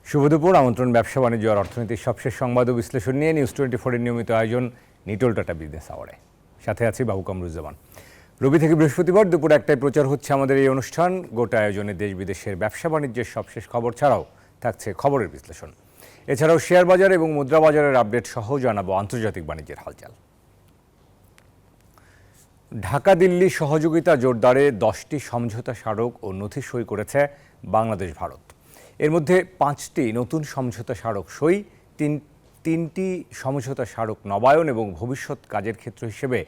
শুভ দুপুর। আমন্ত্রণ ব্যবসা বাণিজ্য আর অর্থনীতির সবশেষ সংবাদ ও বিশ্লেষণ নিয়ে নিউজ 24 এর নিয়মিত আয়োজন নিটোল টাটা বিজনেস আওয়ারে। সাথে আছি বাবু কামরুজ্জামান। রবি থেকে বৃহস্পতিবার দুপুর 1টায় প্রচার হচ্ছে আমাদের এই অনুষ্ঠান। গোটা আয়োজনে দেশ বিদেশের ব্যবসা বাণিজ্যের সবশেষ খবর ছাড়াও থাকছে খবরের বিশ্লেষণ। এছাড়াও শেয়ার বাজার এবং মুদ্রা বাজারের আপডেট সহ জানাবো আন্তর্জাতিক বাণিজ্যের হালচাল। ঢাকা দিল্লি সহযোগিতা জোরদারে 10টি সমঝোতা স্মারক ও নথি সই করেছে বাংলাদেশ ভারত। এর মধ্যে 5টি নতুন সমঝোতা স্মারক সই, তিনটি সমঝোতা স্মারক নবায়ন এবং ভবিষ্যৎ কাজের ক্ষেত্র হিসেবে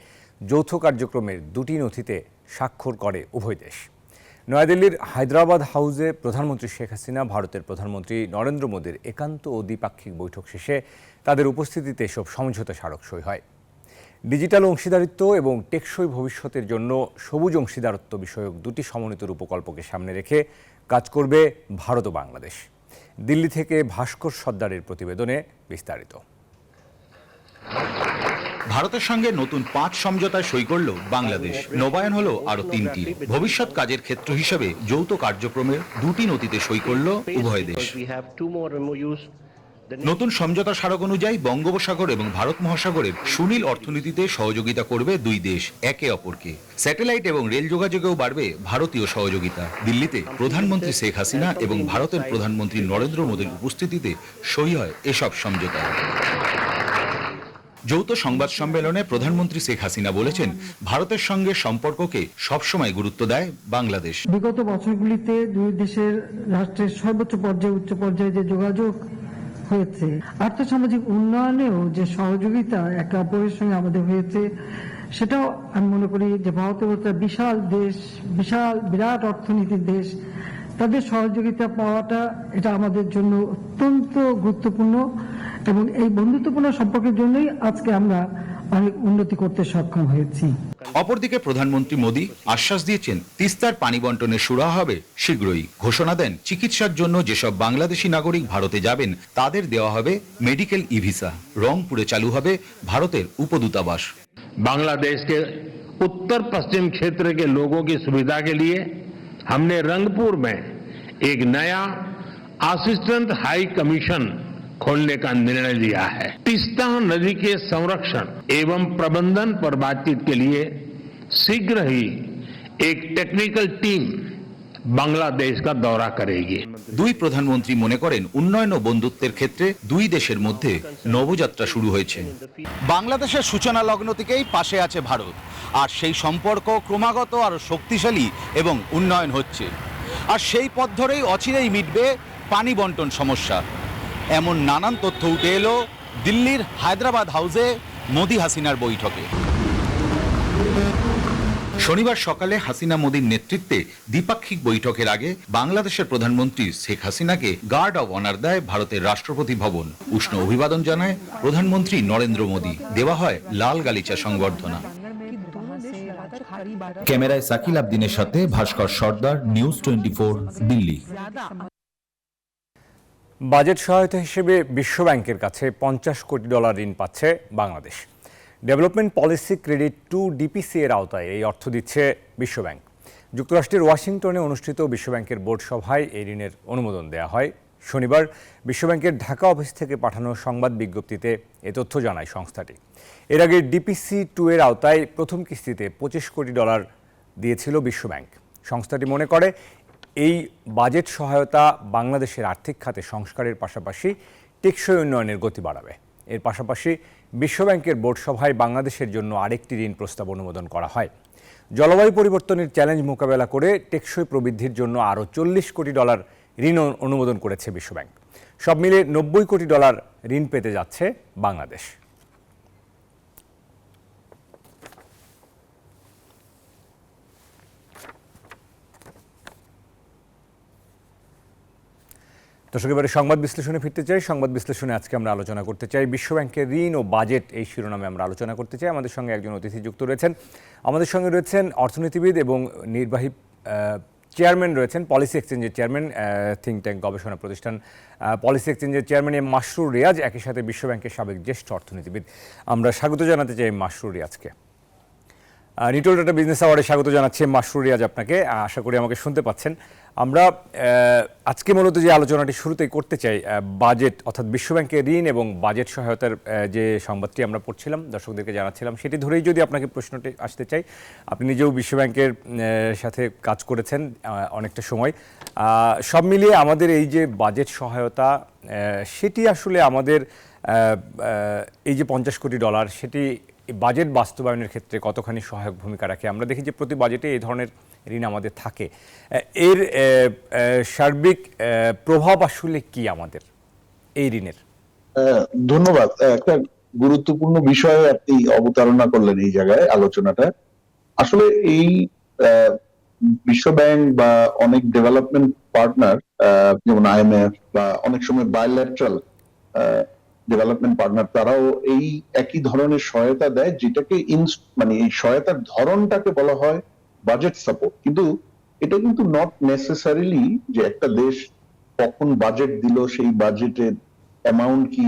যৌথ কার্যক্রমের 2টি নথিতে স্বাক্ষর করে উভয় দেশ। নয়াদিল্লির হায়দ্রাবাদ হাউসে প্রধানমন্ত্রী শেখ হাসিনা, ভারতের প্রধানমন্ত্রী নরেন্দ্র মোদীর একান্ত ও দ্বিপাক্ষিক বৈঠক শেষে তাদের উপস্থিতিতে এসব সমঝোতা স্মারক সই হয়। ডিজিটাল অংশীদারিত্ব এবং টেকসই ভবিষ্যতের জন্য সবুজ অংশীদারত্ব বিষয়ক 2টি সমন্বিত রূপকল্পকে সামনে রেখে কাজ করবে ভারত ও বাংলাদেশ। দিল্লি থেকে ভাস্কর সর্দারের প্রতিবেদনে বিস্তারিত। ভারতের সঙ্গে নতুন 5 সমঝোতায় সই করল বাংলাদেশ। নবায়ন হলো আরো 3টি। ভবিষ্যৎ কাজের ক্ষেত্র হিসেবে যৌথ কার্যক্রমের 2টি নথিতে সই করল উভয় দেশ। নতুন সমঝোতা স্মারক অনুযায়ী বঙ্গোপসাগর এবং ভারত মহাসাগরের সুনীল অর্থনীতিতে সহযোগিতা করবে দুই দেশ একে অপরকে। স্যাটেলাইট এবং রেল যোগাযোগেও বাড়বে ভারতীয় সহযোগিতা। দিল্লিতে প্রধানমন্ত্রী শেখ হাসিনা এবং ভারতের প্রধানমন্ত্রী নরেন্দ্র মোদীর উপস্থিতিতে সই হয় এসব সমঝোতা। যৌথ সংবাদ সম্মেলনে প্রধানমন্ত্রী শেখ হাসিনা বলেছেন, ভারতের সঙ্গে সম্পর্ককে সবসময় গুরুত্ব দেয় বাংলাদেশ। বিগত বছরগুলিতে দুই দেশের রাষ্ট্রের সর্বোচ্চ পর্যায়ে উচ্চ পর্যায়ে যে যোগাযোগ হয়েছে, আর্থসামাজিক উন্নয়নেও যে সহযোগিতা একে অপরের সঙ্গে আমাদের হয়েছে, সেটাও আমি মনে করি যে ভারতের একটা বিশাল দেশ, বিরাট অর্থনীতির দেশ, তাদের সহযোগিতা পাওয়াটা এটা আমাদের জন্য অত্যন্ত গুরুত্বপূর্ণ এবং এই বন্ধুত্বপূর্ণ সম্পর্কের জন্যই আজকে আমরা অনেক উন্নতি করতে সক্ষম হয়েছি। অপরদিকে প্রধানমন্ত্রী মোদী আশ্বাস দিয়েছেন, তিস্তার পানি বন্টনের সুরাহা হবে শীঘ্রই। ঘোষণা দেন, চিকিৎসার জন্য যেসব বাংলাদেশি নাগরিক ভারতে যাবেন তাদের দেওয়া হবে মেডিকেল ই ভিসা। রংপুরে চালু হবে ভারতের উপদূতাবাস। बांग्लादेश के उत्तर पश्चिम क्षेत्र के लोगों की सुविधा के लिए हमने रंगपुर में एक नया असिस्टेंट हाई कमीशन खोलने का निर्णय लिया है। तीस्ता नदी के संरक्षण एवं प्रबंधन पर बातचीत के लिए शीघ्र ही एक टेक्निकल टीम বাংলাদেশ का दौरा करेगी। দুই প্রধানমন্ত্রী মনে করেন, উন্নয়ন ও বন্ধুত্বের ক্ষেত্রে দুই দেশের মধ্যে নবযাত্রা শুরু হয়েছে। বাংলাদেশের সূচনা লগ্ন থেকেই পাশে আছে ভারত, আর সেই সম্পর্ক ক্রমাগত আরো শক্তিশালী এবং উন্নয়ন হচ্ছে। আর সেই পথ ধরেই অচিরেই মিটবে পানি বন্টন সমস্যা। এমন নানান তথ্য উঠে এলো দিল্লির হায়দ্রাবাদ হাউসে মোদি হাসিনার বৈঠকে। শনিবার সকালে হাসিনা মোদীর নেতৃত্বে দ্বিপাক্ষিক বৈঠকের আগে বাংলাদেশের প্রধানমন্ত্রী শেখ হাসিনাকে গার্ড অব অনার দেয় ভারতের রাষ্ট্রপতি ভবন। উষ্ণ অভিবাদন জানায় প্রধানমন্ত্রী নরেন্দ্র মোদী। দেওয়া হয় লাল গালিচা সংবর্ধনা। ক্যামেরায় সাকিল আবদিনের সাথে ভাস্কর সর্দার, নিউজ 24, দিল্লি। বাজেট সহায়তা হিসেবে বিশ্বব্যাংকের কাছে $50 কোটি ঋণ পাচ্ছে Bangladesh. Development policy credit 2 DPC এর আওতায় এই অর্থ দিচ্ছে বিশ্বব্যাংক। যুক্তরাষ্ট্রের ওয়াশিংটনে অনুষ্ঠিত বিশ্বব্যাংকের বোর্ড সভায় এই ঋণের অনুমোদন দেওয়া হয়। শনিবার বিশ্বব্যাংকের ঢাকা অফিস থেকে পাঠানো সংবাদ বিজ্ঞপ্তিতে এ তথ্য জানায় সংস্থাটি। এর আগে ডিপিসি 2 এর আওতায় প্রথম কিস্তিতে $25 কোটি দিয়েছিল বিশ্বব্যাংক। সংস্থাটি মনে করে, এই বাজেট সহায়তা বাংলাদেশের আর্থিক খাতে সংস্কারের পাশাপাশি টেকসই উন্নয়নের গতি বাড়াবে। এর পাশাপাশি বিশ্বব্যাংকের বোর্ড সভায় বাংলাদেশের জন্য আরেকটি ঋণ প্রস্তাব অনুমোদন করা হয়। জলবায়ু পরিবর্তনের চ্যালেঞ্জ মোকাবেলা করে টেকসই প্রবৃদ্ধির জন্য আরও $40 কোটি ঋণ অনুমোদন করেছে বিশ্বব্যাংক। সব মিলে $90 কোটি ঋণ পেতে যাচ্ছে বাংলাদেশ। দর্শক, এবারে সংবাদ বিশ্লেষণে ফিরতে চাই। সংবাদ বিশ্লেষণে আজকে আমরা আলোচনা করতে চাই বিশ্বব্যাংকের ঋণ ও বাজেট, এই শিরোনামে আমরা আলোচনা করতে চাই। আমাদের সঙ্গে একজন অতিথি যুক্ত রয়েছেন। আমাদের সঙ্গে রয়েছেন অর্থনীতিবিদ এবং নির্বাহী চেয়ারম্যান রয়েছেন, পলিসি এক্সচেঞ্জের চেয়ারম্যান, থিঙ্ক ট্যাঙ্ক গবেষণা প্রতিষ্ঠান পলিসি এক্সচেঞ্জের চেয়ারম্যান এম মাসরুর রিয়াজ, একই সাথে বিশ্বব্যাংকের সাবেক জ্যেষ্ঠ অর্থনীতিবিদ। আমরা স্বাগত জানাতে চাই মাসরুর রিয়াজকে। নিটোল টাটা বিজনেস আওয়ার্ডে স্বাগত জানাচ্ছি মাসরুর রিয়াজ আপনাকে। আশা করি আমাকে শুনতে পাচ্ছেন। আমরা আজকে মূলত যে আলোচনাটি শুরুতেই করতে চাই, বাজেট অর্থাৎ বিশ্বব্যাংকের ঋণ এবং বাজেট সহায়তার যে সংবাদটি আমরা পড়ছিলাম, দর্শকদেরকে জানাচ্ছিলাম, সেটি ধরেই যদি আপনাকে প্রশ্নটি আসতে চাই। আপনি নিজেও বিশ্বব্যাংকের সাথে কাজ করেছেন অনেকটা সময়। সব মিলিয়ে আমাদের এই যে বাজেট সহায়তা, সেটি আসলে আমাদের এই যে $50 কোটি, সেটি বাজেট বাস্তবায়নের ক্ষেত্রে কতখানি সহায়ক ভূমিকা রাখে? আমরা দেখি যে প্রতি বাজেটে এই ধরনের ঋণ আমাদের থাকে। এর সার্বিক প্রভাব আসলে কি আমাদের এই ঋণের? ধন্যবাদ। একটা গুরুত্বপূর্ণ বিষয়ে আপনি অবতারণা করলেন এই জায়গায় আলোচনাটা। আসলে এই বিশ্ব ব্যাংক বা অনেক ডেভেলপমেন্ট পার্টনার, যেমন IMF বা অনেক সময় বায়োল্যাটারাল ডেভেলপমেন্ট পার্টনার, তারাও এই একই ধরনের সহায়তা দেয়, যেটাকে মানে এই সহায়তার ধরনটাকে বলা হয় বাজেট সাপোর্ট। কিন্তু এটা কিন্তু নট নেসেসারিলি যে একটা দেশ কখন বাজেট দিল, সেই বাজেটের অ্যামাউন্ট কি,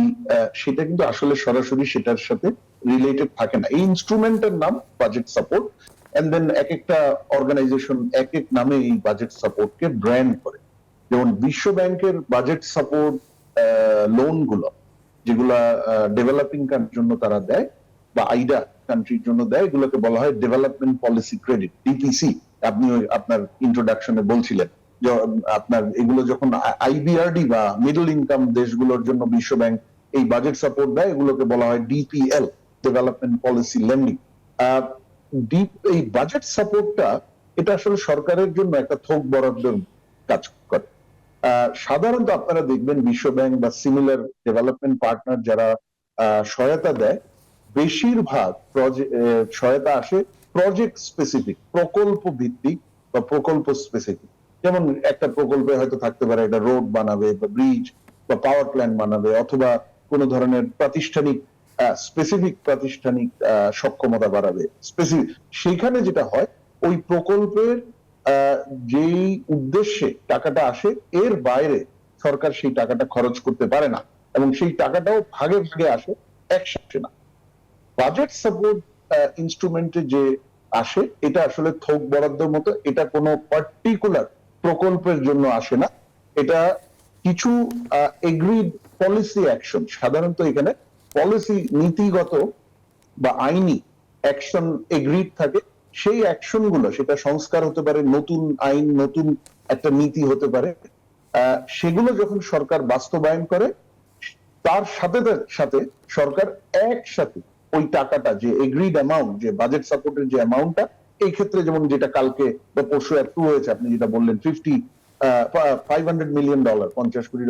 সেটা কিন্তু আসলে সরাসরি সেটার সাথে রিলেটেড থাকে না। এই ইনস্ট্রুমেন্টের নাম বাজেট সাপোর্ট, এন্ড দেন এক একটা অর্গানাইজেশন এক এক নামে এই বাজেট সাপোর্টকে ব্র্যান্ড করে। যেমন বিশ্ব ব্যাংকের বাজেট সাপোর্ট লোন গুলো, যেগুলা ডেভেলপিং কান্ট্রির জন্য তারা দেয় বা আইডা কান্ট্রির জন্য দেয়, এগুলোকে বলা হয় ডেভেলপমেন্ট পলিসি ক্রেডিট, ডিপিসি। আপনি আপনার ইন্ট্রোডাকশনে বলছিলেন যে আপনার এগুলো যখন IBRD বা মিডল ইনকাম দেশগুলোর জন্য বিশ্ব ব্যাংক এই বাজেট সাপোর্ট দেয়, এগুলোকে বলা হয় DPL, ডেভেলপমেন্ট পলিসি লেন্ডিং। এই বাজেট সাপোর্টটা এটা আসলে সরকারের জন্য একটা থোক বরাদ্দের কাজ করে। সাধারণত আপনারা দেখবেন বিশ্ব ব্যাংক বা সিমিলার ডেভেলপমেন্ট পার্টনার যারা সহায়তা দেয়, বেশিরভাগ সহায়তা আসে প্রজেক্ট স্পেসিফিক, প্রকল্প ভিত্তিক বা প্রকল্প স্পেসিফিক। যেমন একটা প্রকল্পে হয়তো থাকতে পারে একটা রোড বানাবে বা ব্রিজ বা পাওয়ার প্ল্যান্ট বানাবে, অথবা কোন ধরনের প্রাতিষ্ঠানিক স্পেসিফিক প্রাতিষ্ঠানিক সক্ষমতা বাড়াবে স্পেসিফিক। সেখানে যেটা হয়, ওই প্রকল্পের যেই উদ্দেশ্যে টাকাটা আসে, এর বাইরে সরকার সেই টাকাটা খরচ করতে পারে না, এবং সেই টাকাটাও ভাগে ভাগে আসে, একসাথে না। বাজেট সাপোর্ট ইনস্ট্রুমেন্টে যে আসে, এটা আসলে থোক বরাদ্দের মতো, এটা কোনো পার্টিকুলার প্রকল্পের জন্য আসে না। এটা কিছু এগ্রিড পলিসি অ্যাকশন, সাধারণত এখানে পলিসি নীতিগত বা আইনি অ্যাকশন এগ্রিড থাকে। সেই অ্যাকশন গুলো, সেটা সংস্কার হতে পারে, নতুন আইন, নতুন একটা নীতি হতে পারে, সেগুলো যখন সরকার বাস্তবায়ন করে, তার সাথে সাথে সরকার একসাথে ওই টাকাটা, যে এগ্রিড অ্যামাউন্ট, যে বাজেট সাপোর্টের যে অ্যামাউন্টটা, এই ক্ষেত্রে যেমন যেটা কালকে বা পরশু অ্যাপ্রুভ হয়েছে, আপনি যেটা বললেন $500 মিলিয়ন, $50 কোটি,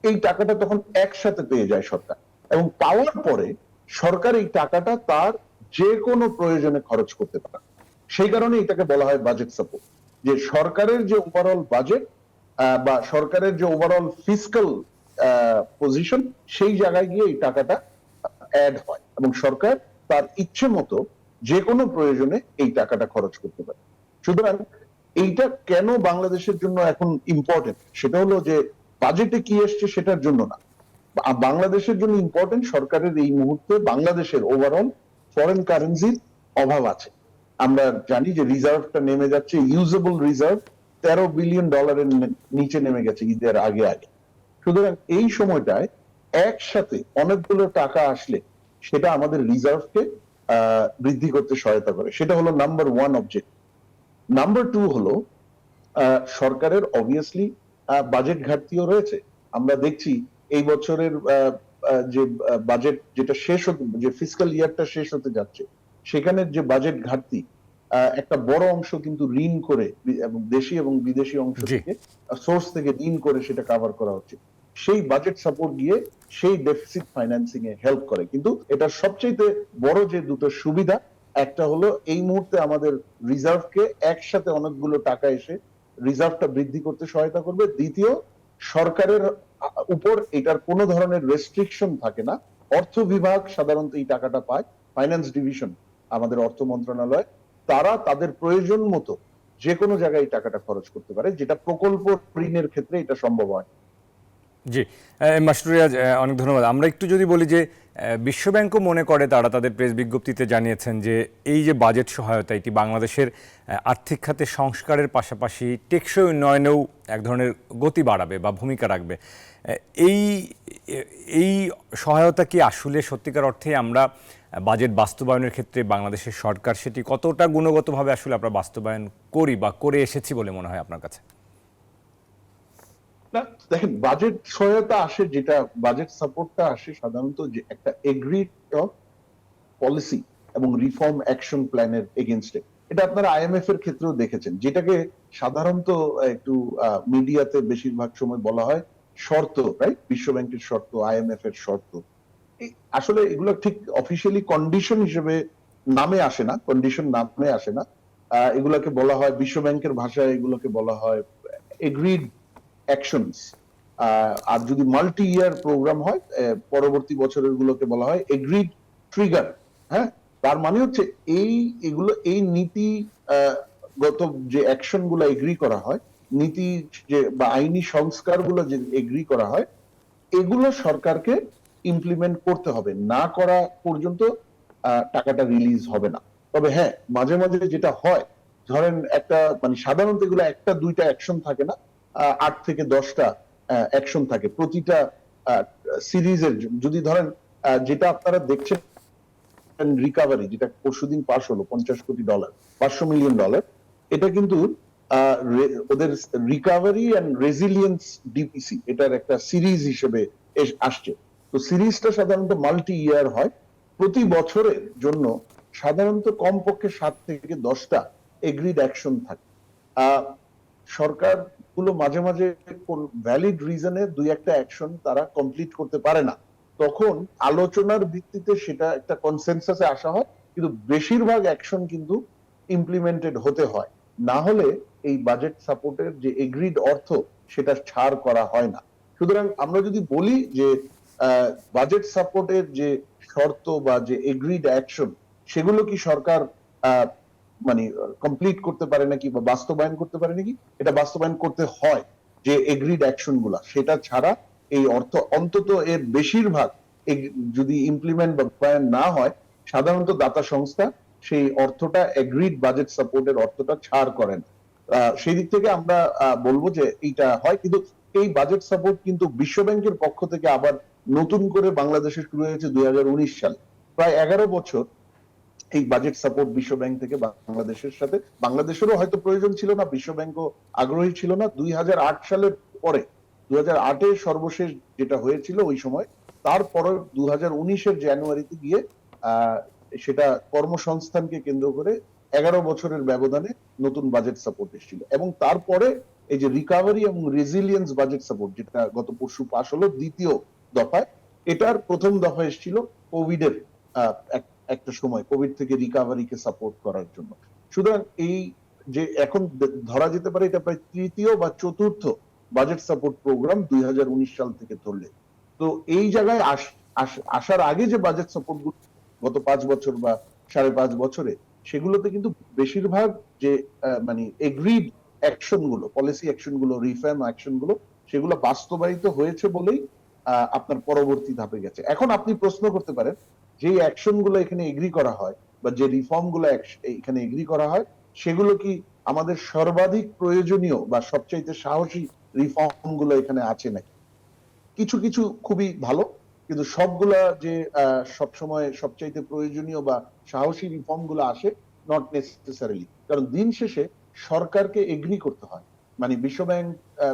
এই টাকাটা তখন একসাথে পেয়ে যায় সরকার। এবং পাওয়ার পরে সরকার এই টাকাটা তার যে কোনো প্রয়োজনে খরচ করতে পারে। সেই কারণে এটাকে বলা হয় বাজেট সাপোর্ট। যে সরকারের যে ওভারঅল বাজেট বা সরকারের যে ওভারঅল ফিসক্যাল পজিশন, সেই জায়গায় গিয়ে এই টাকাটা অ্যাড হয়, এবং সরকার তার ইচ্ছে মতো যে কোনো প্রয়োজনে এই টাকাটা খরচ করতে পারে। সুতরাং এইটা কেন বাংলাদেশের জন্য এখন ইম্পর্টেন্ট, সেটা হলো যে বাজেটে কি এসছে সেটার জন্য না, বাংলাদেশের জন্য ইম্পর্টেন্ট। সরকারের এই মুহূর্তে বাংলাদেশের ওভারঅল ফরেন কারেন্সির অভাব আছে। আমরা জানি যে রিজার্ভটা নেমে যাচ্ছে, ইউজেবল রিজার্ভ $13 বিলিয়ন নিচে নেমে গেছে ঈদের আগে আগে। সুতরাং এই সময়টায় একসাথে অনেকগুলো টাকা আসলে সেটা আমাদের রিজার্ভকে বৃদ্ধি করতে সহায়তা করে। সেটা হলো নাম্বার 1 অবজেক্ট। নাম্বার 2 হলো সরকারের অবভিয়াসলি বাজেট ঘাটতিও রয়েছে। আমরা দেখছি এই বছরের যে বাজেট যেটা শেষ হতে, যে ফিসক্যাল ইয়ারটা শেষ হতে যাচ্ছে, সেখানে যে বাজেট ঘাটতি, একটা বড় অংশ কিন্তু ঋণ করে, এবং দেশি এবং বিদেশি অংশ থেকে, সোর্স থেকে ঋণ করে সেটা কভার করা হচ্ছে। সেই বাজেট সাপোর্ট গিয়ে সেই ডেফিসিট ফাইন্যান্সিং এ হেল্প করে। কিন্তু এটা সবচেয়ে বড় যে দুটো সুবিধা, একটা হলো এই মুহূর্তে আমাদের রিজার্ভকে একসাথে অনেকগুলো টাকা এসে রিজার্ভটা বৃদ্ধি করতে সহায়তা করবে। দ্বিতীয়, সরকারের উপর এটার কোনো ধরনের রেস্ট্রিকশন থাকে না। অর্থ বিভাগ সাধারণত এই টাকাটা পায়, ফাইন্যান্স ডিভিশন আমাদের অর্থ মন্ত্রণালয়, তারা তাদের প্রয়োজন মতো যে কোনো জায়গায় এই টাকাটা খরচ করতে পারে, যেটা প্রকল্প ঋণের ক্ষেত্রে এটা সম্ভব হয়। জি, মাস্টার রিয়াজ, অনেক ধন্যবাদ। আমরা একটু যদি বলি যে বিশ্বব্যাংকও মনে করে, তারা তাদের প্রেস বিজ্ঞপ্তিতে জানিয়েছেন যে এই যে বাজেট সহায়তা, এটি বাংলাদেশের আর্থিক খাতে সংস্কারের পাশাপাশি টেকসই উন্নয়নেও এক ধরনের গতি বাড়াবে বা ভূমিকা রাখবে। এই এই সহায়তা কি আসলে সত্যিকার অর্থে আমরা বাজেট বাস্তবায়নের ক্ষেত্রে বাংলাদেশের সরকার সেটি কতটা গুণগতভাবে আসলে আমরা বাস্তবায়ন করি বা করে এসেছি বলে মনে হয় আপনার কাছে? না, দেখেন, বাজেট সহায়তা আসে, যেটা বাজেট সাপোর্টটা আসে সাধারণত যে একটা এগ্রিড পলিসি এবং রিফর্ম অ্যাকশন প্ল্যানের এগেনস্টে। এটা আপনারা আইএমএফ এর ক্ষেত্রেও দেখেছেন, যেটাকে সাধারণত একটু মিডিয়াতে বেশিরভাগ সময় বলা হয় শর্ত, রাইট? বিশ্ব ব্যাংকের শর্ত, আইএমএফ এর শর্ত। আসলে এগুলো ঠিক অফিসিয়ালি কন্ডিশন হিসেবে নামে আসে না, কন্ডিশন নামে আসে না। এগুলোকে বলা হয়, বিশ্ব ব্যাংকের ভাষায় এগুলোকে বলা হয় এগ্রিড অ্যাকশনস। আর যদি মাল্টি ইয়ার প্রোগ্রাম হয়, পরবর্তী বছরের গুলোকে বলা হয় এগ্রিড ট্রিগার। হ্যাঁ, তার মানে হচ্ছে এগুলো এই নীতি গত যে অ্যাকশন গুলো এগ্রি করা হয়, নীতি যে বা আইনি সংস্কার গুলো যে এগ্রি করা হয়, এগুলো সরকারকে ইমপ্লিমেন্ট করতে হবে, না করা পর্যন্ত টাকাটা রিলিজ হবে না। তবে হ্যাঁ, মাঝে মাঝে যেটা হয়, ধরেন একটা মানে সাধারণত এগুলো একটা দুইটা অ্যাকশন থাকে না, 8 থেকে 10টা অ্যাকশন থাকে প্রতিটা সিরিজের। যদি ধরেন যেটা আপনারা দেখছেন রিকাভারি, যেটা পরশুদিন পাস হলো $50 কোটি, $500 মিলিয়ন, এটা কিন্তু ওদের রিকাভারি এন্ড রেজিলিয়েন্স ডিপিসি, এটার একটা সিরিজ হিসেবে আসছে। তো সিরিজটা সাধারণত মাল্টি ইয়ার হয়, প্রতি বছরের জন্য সাধারণত কমপক্ষে 7 থেকে 10টা এগ্রিড অ্যাকশন থাকে। সরকার গুলো মাঝে মাঝে কোন ভ্যালিড রিজনে দুই একটা অ্যাকশন তারা কমপ্লিট করতে পারে না, তখন আলোচনার ভিত্তিতে সেটা একটা কনসেনসাসে আসা হয়, কিন্তু বেশিরভাগ অ্যাকশন কিন্তু ইমপ্লিমেন্টেড হতে হয়, না হলে এই বাজেট সাপোর্টের যে এগ্রিড অর্থ সেটা ছাড় করা হয় না। সুতরাং আমরা যদি বলি যে বাজেট সাপোর্টের যে শর্ত বা যে এগ্রিড অ্যাকশন, সেগুলো কি সরকার মানে কমপ্লিট করতে পারে নাকি বা বাস্তবায়ন করতে পারে নাকি, এটা বাস্তবায়ন করতে হয় যে এগ্রিড অ্যাকশন গুলা, সেটা ছাড়া এই অর্থ অন্তত এর বেশিরভাগ যদি ইমপ্লিমেন্ট বা বাস্তবায়ন না হয়, সাধারণত দাতা সংস্থা সেই অর্থটা এগ্রিড বাজেট সাপোর্টের অর্থটা ছাড় করেন। সেই দিক থেকে আমরা বলবো যে এইটা হয়। কিন্তু এই বাজেট সাপোর্ট কিন্তু বিশ্ব ব্যাংকের পক্ষ থেকে আবার নতুন করে বাংলাদেশে শুরু হয়েছে 2019 সালে। প্রায় 11 বছর এই বাজেট সাপোর্ট বিশ্ব ব্যাংক থেকে বাংলাদেশের সাথে, বাংলাদেশেরও হয়তো প্রয়োজন ছিল না, বিশ্ব ব্যাংকও আগ্রহী ছিল না। 2008 সালের পরে, 2008-এ সর্বশেষ যেটা হয়েছিল ওই সময়, তারপর 2019-এর জানুয়ারিতে গিয়ে সেটা কর্মসংস্থানকে কেন্দ্র করে 11 বছরের ব্যবধানে নতুন বাজেট সাপোর্ট এসেছিল। এবং তারপরে এই যে রিকাভারি এবং রেজিলিয়েন্স বাজেট সাপোর্ট, যেটা গত পরশু পাস হলো দ্বিতীয় দফায়, এটার প্রথম দফা এসেছিল কোভিডের একটা সময়, কোভিড থেকে রিকাভারিকে সাপোর্ট করার জন্য। সুতরাং এই যে এখন ধরা যেতে পারে এটা প্রায় তৃতীয় বা চতুর্থ বাজেট সাপোর্ট প্রোগ্রাম 2019 সাল থেকে ধরলে। তো এই জায়গায় আসার আগে যে বাজেট সাপোর্ট গুলো গত 5 বছর বা 5.5 বছরে, সেগুলোতে কিন্তু বেশিরভাগ যে মানে এগ্রিড অ্যাকশন গুলো, পলিসি অ্যাকশন গুলো, রিফর্ম অ্যাকশন গুলো, সেগুলো বাস্তবায়িত হয়েছে বলেই আপনার পরবর্তী ধাপে গেছে। এখন আপনি প্রশ্ন করতে পারেন, যে অ্যাকশন গুলো এখানে এগ্রি করা হয় বা যে রিফর্ম গুলো এখানে এগ্রি করা হয়, সেগুলো কি আমাদের সর্বাধিক প্রয়োজনীয় বা সবচাইতে সাহসী রিফর্ম গুলো এখানে আছে নাকি? কিছু কিছু খুবই ভালো, কিন্তু সবগুলা যে সবসময় সবচাইতে প্রয়োজনীয় বা সাহসী রিফর্ম গুলো আসে, নট নেসেসারিলি। কারণ দিন শেষে সরকারকে এগ্রি করতে হয়, মানে বিশ্বব্যাংক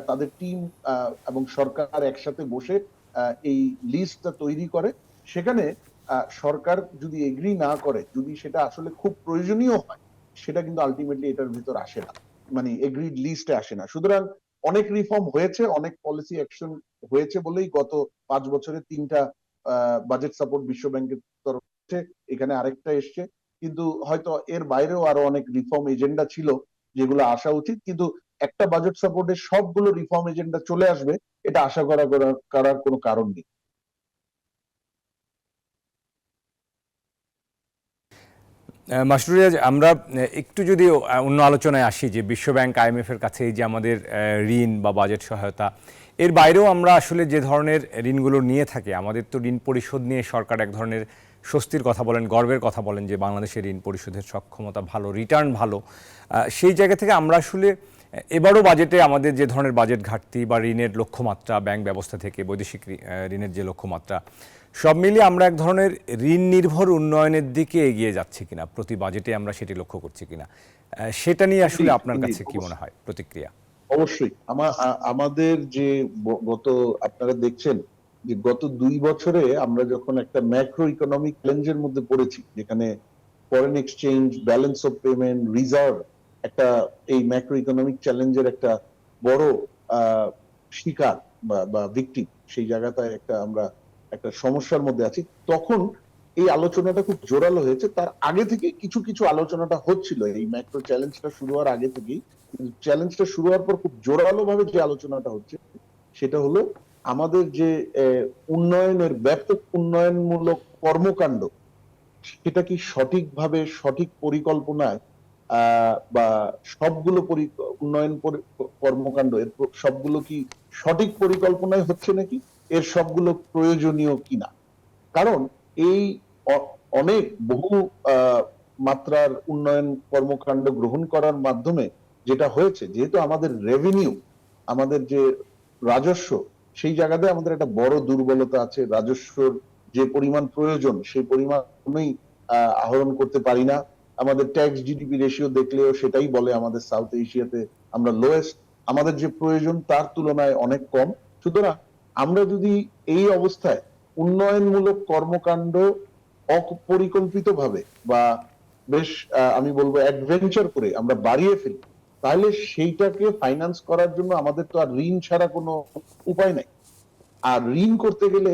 তাদের টিম এবং সরকার একসাথে বসে এই লিস্টটা তৈরি করে। সেখানে সরকার যদি এগ্রি না করে, যদি সেটা আসলে খুব প্রয়োজনীয় হয়, সেটা কিন্তু আলটিমেটলি এটার ভিতর আসে না, মানে এগ্রিড লিস্টে আসে না। সুতরাং অনেক রিফর্ম হয়েছে, অনেক পলিসি অ্যাকশন হয়েছে বলেই গত 5 বছরে 3টা বাজেট সাপোর্ট বিশ্ব ব্যাংকের তরফে, এখানে আরেকটা এসছে। কিন্তু হয়তো এর বাইরেও আরো অনেক রিফর্ম এজেন্ডা ছিল যেগুলো আসা উচিত, কিন্তু একটা বাজেট সাপোর্টের সবগুলো রিফর্ম এজেন্ডা চলে আসবে এটা আশা করার কোনো কারণ নেই। মাসরুর রিয়াজ, আমরা একটু যদি অন্য আলোচনায় আসি, যে বিশ্বব্যাংক আইএমএফ এর কাছে এই যে আমাদের ঋণ বা বাজেট সহায়তা, এর বাইরেও আমরা আসলে যে ধরনের ঋণগুলো নিয়ে থাকি, আমাদের তো ঋণ পরিশোধ নিয়ে সরকার এক ধরনের স্বস্তির কথা বলেন, গর্বের কথা বলেন যে বাংলাদেশের ঋণ পরিশোধের সক্ষমতা ভালো, রিটার্ন ভালো। সেই জায়গা থেকে আমরা আসলে এবারও বাজেটে আমাদের যে ধরনের বাজেট ঘাটতি বা ঋণের লক্ষ্যমাত্রা, ব্যাংক ব্যবস্থা থেকে বৈদেশিক ঋণের যে লক্ষ্যমাত্রা, সব মিলিয়ে আমরা এক ধরনের ঋণ নির্ভর উন্নয়নের দিকে এগিয়ে যাচ্ছি কিনা, প্রতি বাজেটে আমরা সেটি লক্ষ্য করছি কিনা, সেটা নিয়ে আসলে আপনার কাছে কি মনে হয় প্রতিক্রিয়া? অবশ্যই আমাদের যে আপনারা দেখছেন যে গত 2 বছরে আমরা যখন একটা ম্যাক্রো ইকোনমিক চ্যালেঞ্জের মধ্যে পড়েছি, যেখানে foreign exchange, balance of payment, reserve একটা এই ম্যাক্রো ইকোনমিক চ্যালেঞ্জের একটা বড় শিকার বা ভিকটিম, সেই জায়গাটায় আমরা একটা সমস্যার মধ্যে আছি। তখন এই আলোচনাটা খুব জোরালো হয়েছে। তার আগে থেকে কিছু কিছু আলোচনাটা হচ্ছিল, এই ম্যাক্রো চ্যালেঞ্জটা শুরু হওয়ার আগে থেকেই। চ্যালেঞ্জটা শুরু হওয়ার পর খুব জোরালো ভাবে যে আলোচনাটা হচ্ছে সেটা হলো আমাদের যে উন্নয়নের ব্যাপক উন্নয়নমূলক কর্মকাণ্ড, সেটা কি সঠিকভাবে সঠিক পরিকল্পনায় বা সবগুলো উন্নয়ন কর্মকাণ্ড এর সবগুলো কি সঠিক পরিকল্পনায় হচ্ছে নাকি, এর সবগুলো প্রয়োজনীয় কিনা। কারণ এই অনেক বহু মাত্রার উন্নয়ন কর্মকাণ্ড গ্রহণ করার মাধ্যমে যেটা হয়েছে, যেহেতু আমাদের রেভিনিউ, আমাদের যে রাজস্ব, সেই জায়গাতে আমাদের একটা বড় দুর্বলতা আছে। রাজস্বর যে পরিমাণ প্রয়োজন সেই পরিমাণই আহরণ করতে পারি না। আমাদের ট্যাক্স জিডিপি রেশিও দেখলেও সেটাই বলে আমাদের সাউথ এশিয়াতে আমরা লোয়েস্ট, আমাদের যে প্রয়োজন তার তুলনায় অনেক কম। সুতরাং আমরা যদি এই অবস্থায় উন্নয়নমূলক কর্মকাণ্ড অপরিকল্পিতভাবে বা বেশ আমি বলবো অ্যাডভেঞ্চার করে আমরা বাড়িয়ে ফেলি, তাহলে সেইটাকে ফাইন্যান্স করার জন্য আমাদের তো আর ঋণ ছাড়া কোনো উপায় নাই। আর ঋণ করতে গেলে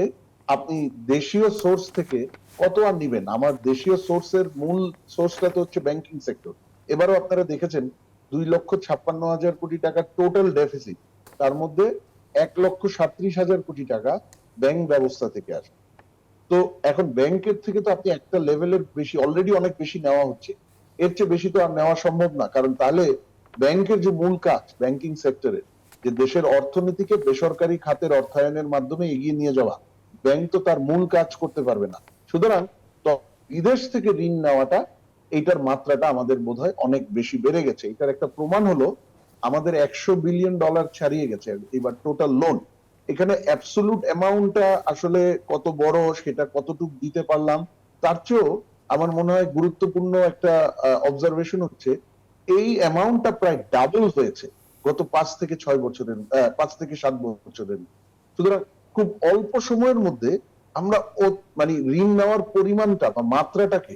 আপনি দেশীয় সোর্স থেকে কত আর নিবেন? আমার দেশীয় সোর্সের মূল সোর্সটা তো হচ্ছে ব্যাংকিং সেক্টর। এবারও আপনারা দেখেছেন 2,56,000 কোটি টাকা টোটাল ডেফিসিট, তার মধ্যে 1,37,000 কোটি টাকা ব্যাংক ব্যবস্থা থেকে আসে। তো এখন ব্যাংকের থেকে তো আপনি একটা লেভেলের বেশি, অলরেডি অনেক বেশি নেওয়া হচ্ছে, এর চেয়ে বেশি তো আর নেওয়া সম্ভব না। কারণ তাহলে ব্যাংকের যে মূল কাজ ব্যাংকিং সেক্টরের, যে দেশের অর্থনীতিকে বেসরকারি খাতের অর্থায়নের মাধ্যমে এগিয়ে নিয়ে যাওয়া, ব্যাংক তো তার মূল কাজ করতে পারবে না। সুতরাং বিদেশ থেকে ঋণ নেওয়াটা, এইটার মাত্রাটা আমাদের বোধহয় অনেক বেশি বেড়ে গেছে। এটার একটা প্রমাণ হলো আমাদের $100 বিলিয়ন ছাড়িয়ে গেছে এবার টোটাল লোন। এখানে অ্যাবসলিউট অ্যামাউন্টটা আসলে কত বড়, সেটা কতটুকু দিতে পারলাম, তার চেয়েও আমার মনে হয় গুরুত্বপূর্ণ একটা অবজারভেশন হচ্ছে এই অ্যামাউন্টটা প্রায় ডাবল হয়েছে গত 5 থেকে 6 বছরের, 5 থেকে 7 বছরের। সুতরাং খুব অল্প সময়ের মধ্যে আমরা মানে ঋণ নেওয়ার পরিমাণটা বা মাত্রাটাকে